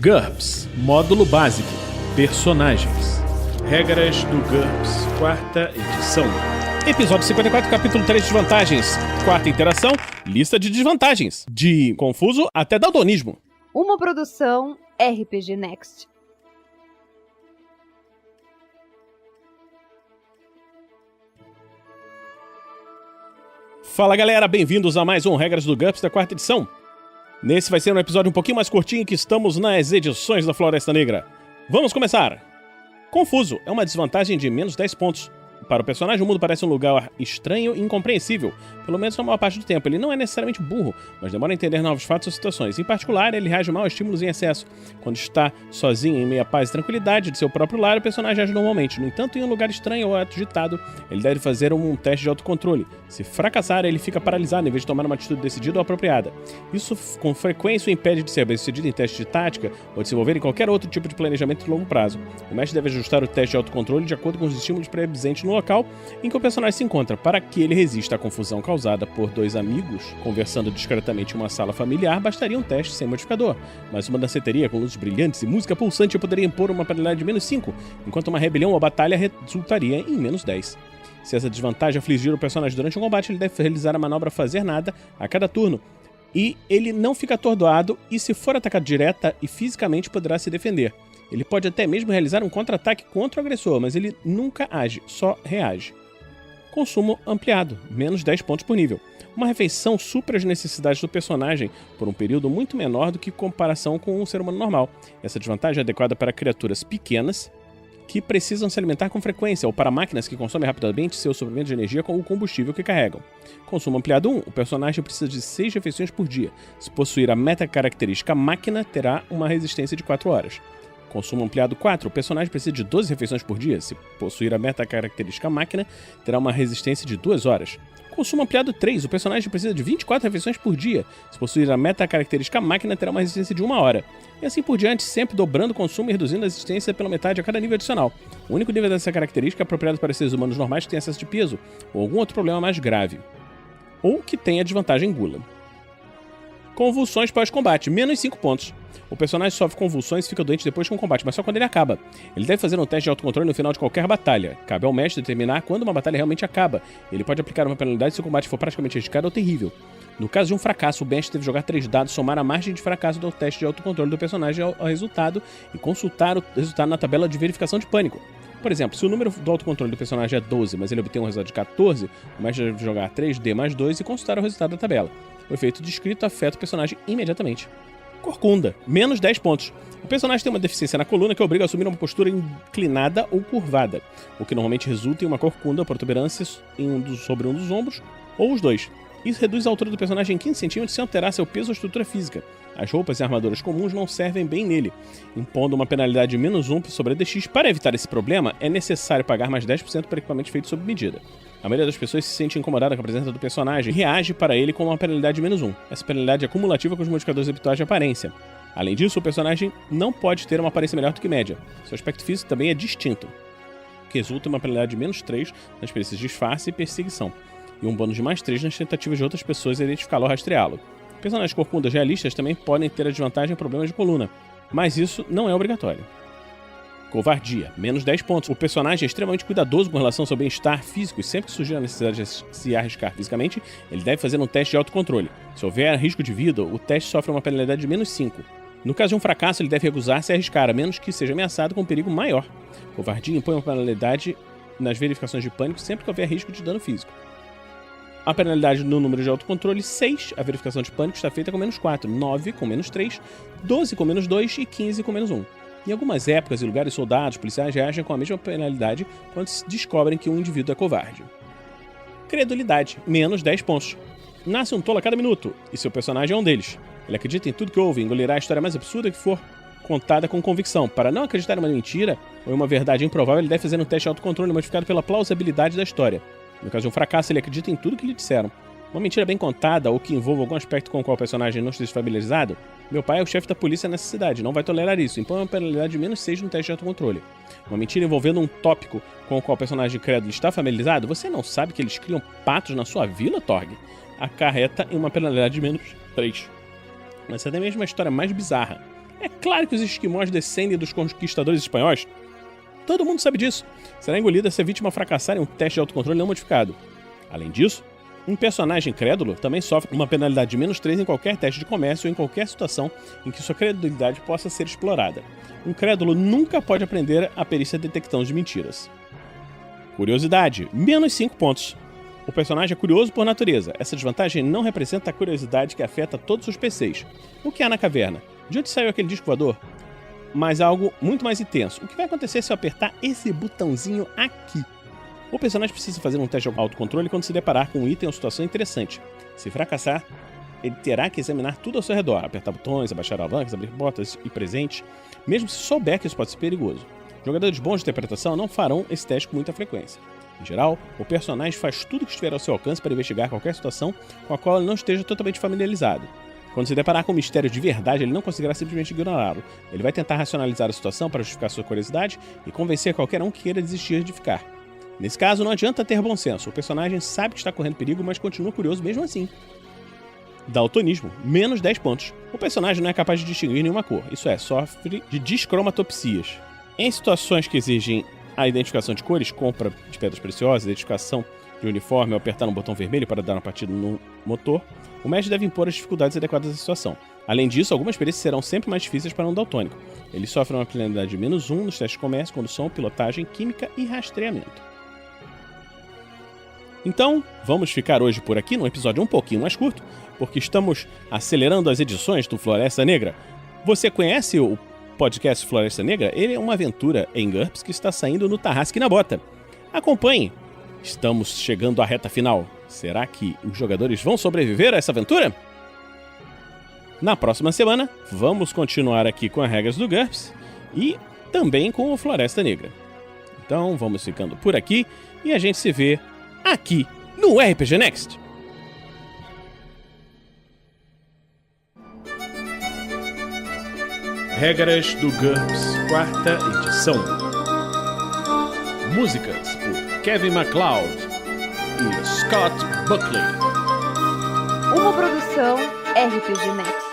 GURPS Módulo Básico Personagens. Regras do GURPS, 4ª edição. Episódio 54, capítulo 3, Desvantagens. 4ª interação, lista de desvantagens. De confuso até daltonismo. Uma produção RPG Next. Fala galera, bem-vindos a mais um Regras do GURPS da 4ª edição. Nesse vai ser um episódio um pouquinho mais curtinho, que estamos nas edições da Floresta Negra. Vamos começar! Confuso é uma desvantagem de menos 10 pontos. Para o personagem, o mundo parece um lugar estranho e incompreensível, pelo menos na maior parte do tempo. Ele não é necessariamente burro, mas demora a entender novos fatos ou situações. Em particular, ele reage mal a estímulos em excesso. Quando está sozinho em meia paz e tranquilidade de seu próprio lar, o personagem age normalmente. No entanto, em um lugar estranho ou agitado, ele deve fazer um teste de autocontrole. Se fracassar, ele fica paralisado em vez de tomar uma atitude decidida ou apropriada. Isso, com frequência, o impede de ser bem-sucedido em testes de tática ou de se envolver em qualquer outro tipo de planejamento de longo prazo. O mestre deve ajustar o teste de autocontrole de acordo com os estímulos pré-existentes no local em que o personagem se encontra, para que ele resista à confusão causada por dois amigos conversando discretamente em uma sala familiar. Bastaria um teste sem modificador, mas uma danceteria com luzes brilhantes e música pulsante poderia impor uma penalidade de menos 5, enquanto uma rebelião ou batalha resultaria em menos 10. Se essa desvantagem afligir o personagem durante um combate, ele deve realizar a manobra fazer nada a cada turno, e ele não fica atordoado, e se for atacado direta e fisicamente poderá se defender. Ele pode até mesmo realizar um contra-ataque contra o agressor, mas ele nunca age, só reage. Consumo ampliado, menos 10 pontos por nível. Uma refeição supra as necessidades do personagem por um período muito menor do que em comparação com um ser humano normal. Essa desvantagem é adequada para criaturas pequenas que precisam se alimentar com frequência, ou para máquinas que consomem rapidamente seu suprimento de energia com o combustível que carregam. Consumo ampliado 1. O personagem precisa de 6 refeições por dia. Se possuir a meta-característica máquina, terá uma resistência de 4 horas. Consumo ampliado 4. O personagem precisa de 12 refeições por dia. Se possuir a meta-característica máquina, terá uma resistência de 2 horas. Consumo ampliado 3. O personagem precisa de 24 refeições por dia. Se possuir a meta-característica máquina, terá uma resistência de 1 hora. E assim por diante, sempre dobrando o consumo e reduzindo a resistência pela metade a cada nível adicional. O único nível dessa característica é apropriado para seres humanos normais que têm excesso de peso, ou algum outro problema mais grave, ou que tenha desvantagem gula. Convulsões pós-combate, menos 5 pontos. O personagem sofre convulsões e fica doente depois com o combate, mas só quando ele acaba. Ele deve fazer um teste de autocontrole no final de qualquer batalha. Cabe ao mestre determinar quando uma batalha realmente acaba. Ele pode aplicar uma penalidade se o combate for praticamente arriscado ou terrível. No caso de um fracasso, o mestre deve jogar 3 dados, somar a margem de fracasso do teste de autocontrole do personagem ao resultado e consultar o resultado na tabela de verificação de pânico. Por exemplo, se o número do autocontrole do personagem é 12, mas ele obtém um resultado de 14, o mestre deve jogar 3D mais 2 e consultar o resultado da tabela. O efeito descrito afeta o personagem imediatamente. Corcunda, menos 10 pontos. O personagem tem uma deficiência na coluna que obriga a assumir uma postura inclinada ou curvada, o que normalmente resulta em uma corcunda ou protuberância sobre um dos ombros ou os dois. Isso reduz a altura do personagem em 15 cm sem alterar seu peso ou estrutura física. As roupas e armaduras comuns não servem bem nele, impondo uma penalidade de menos 1 sobre a DX. Para evitar esse problema, é necessário pagar mais 10% para equipamentos feitos sob medida. A maioria das pessoas se sente incomodada com a presença do personagem e reage para ele com uma penalidade de menos 1. Essa penalidade é cumulativa com os modificadores habituais de aparência. Além disso, o personagem não pode ter uma aparência melhor do que média. Seu aspecto físico também é distinto, que resulta em uma penalidade de menos 3 nas perícias de disfarce e perseguição, e um bônus de mais 3 nas tentativas de outras pessoas a identificá-lo ou rastreá-lo. Personagens corcundas realistas também podem ter a desvantagem em problemas de coluna, mas isso não é obrigatório. Covardia, menos 10 pontos. O personagem é extremamente cuidadoso com relação ao seu bem-estar físico e sempre que surgir a necessidade de se arriscar fisicamente, ele deve fazer um teste de autocontrole. Se houver risco de vida, o teste sofre uma penalidade de menos 5. No caso de um fracasso, ele deve recusar-se a arriscar, a menos que seja ameaçado com um perigo maior. Covardia impõe uma penalidade nas verificações de pânico sempre que houver risco de dano físico. A penalidade no número de autocontrole 6, a verificação de pânico está feita com menos 4, 9 com menos 3, 12 com menos 2 e 15 com menos 1. Em algumas épocas e lugares, soldados, policiais reagem com a mesma penalidade quando se descobrem que um indivíduo é covarde. Credulidade, menos 10 pontos. Nasce um tolo a cada minuto, e seu personagem é um deles. Ele acredita em tudo que ouve e engolirá a história mais absurda que for contada com convicção. Para não acreditar em uma mentira ou em uma verdade improvável, ele deve fazer um teste de autocontrole modificado pela plausibilidade da história. No caso de um fracasso, ele acredita em tudo que lhe disseram. Uma mentira bem contada ou que envolva algum aspecto com o qual o personagem não esteja familiarizado. Meu pai é o chefe da polícia nessa cidade, não vai tolerar isso. Impõe uma penalidade de menos 6 no teste de autocontrole. Uma mentira envolvendo um tópico com o qual o personagem crédulo está familiarizado. Você não sabe que eles criam patos na sua vila, Torg? Acarreta em uma penalidade de menos 3. Mas é até mesmo uma história mais bizarra. É claro que os esquimós descendem dos conquistadores espanhóis. Todo mundo sabe disso. Será engolida se a vítima fracassar em um teste de autocontrole não modificado. Além disso, um personagem crédulo também sofre uma penalidade de -3 em qualquer teste de comércio ou em qualquer situação em que sua credulidade possa ser explorada. Um crédulo nunca pode aprender a perícia detectando de mentiras. Curiosidade, -5 pontos. O personagem é curioso por natureza. Essa desvantagem não representa a curiosidade que afeta todos os PCs. O que há na caverna? De onde saiu aquele disco voador? Mas algo muito mais intenso. O que vai acontecer se eu apertar esse botãozinho aqui? O personagem precisa fazer um teste de autocontrole quando se deparar com um item ou situação interessante. Se fracassar, ele terá que examinar tudo ao seu redor, apertar botões, abaixar alavancas, abrir portas e presentes, mesmo se souber que isso pode ser perigoso. Jogadores bons de interpretação não farão esse teste com muita frequência. Em geral, o personagem faz tudo o que estiver ao seu alcance para investigar qualquer situação com a qual ele não esteja totalmente familiarizado. Quando se deparar com um mistério de verdade, ele não conseguirá simplesmente ignorá-lo. Ele vai tentar racionalizar a situação para justificar sua curiosidade e convencer qualquer um que queira desistir de ficar. Nesse caso, não adianta ter bom senso. O personagem sabe que está correndo perigo, mas continua curioso mesmo assim. Daltonismo, -10 pontos. O personagem não é capaz de distinguir nenhuma cor, isso é, sofre de discromatopsias. Em situações que exigem a identificação de cores, compra de pedras preciosas, identificação de uniforme ou apertar um botão vermelho para dar uma partida no motor, o mestre deve impor as dificuldades adequadas à situação. Além disso, algumas perícias serão sempre mais difíceis para um daltônico. Ele sofre uma penalidade de -1 nos testes de comércio, condução, pilotagem, química e rastreamento. Então, vamos ficar hoje por aqui num episódio um pouquinho mais curto, porque estamos acelerando as edições do Floresta Negra. Você conhece o podcast Floresta Negra? Ele é uma aventura em GURPS que está saindo no Tarrasque na Bota. Acompanhe! Estamos chegando à reta final. Será que os jogadores vão sobreviver a essa aventura? Na próxima semana, vamos continuar aqui com as regras do GURPS e também com o Floresta Negra. Então, vamos ficando por aqui e a gente se vê aqui no RPG Next. Regras do GURPS, 4ª edição. Músicas por Kevin MacLeod e Scott Buckley. Uma produção RPG Next.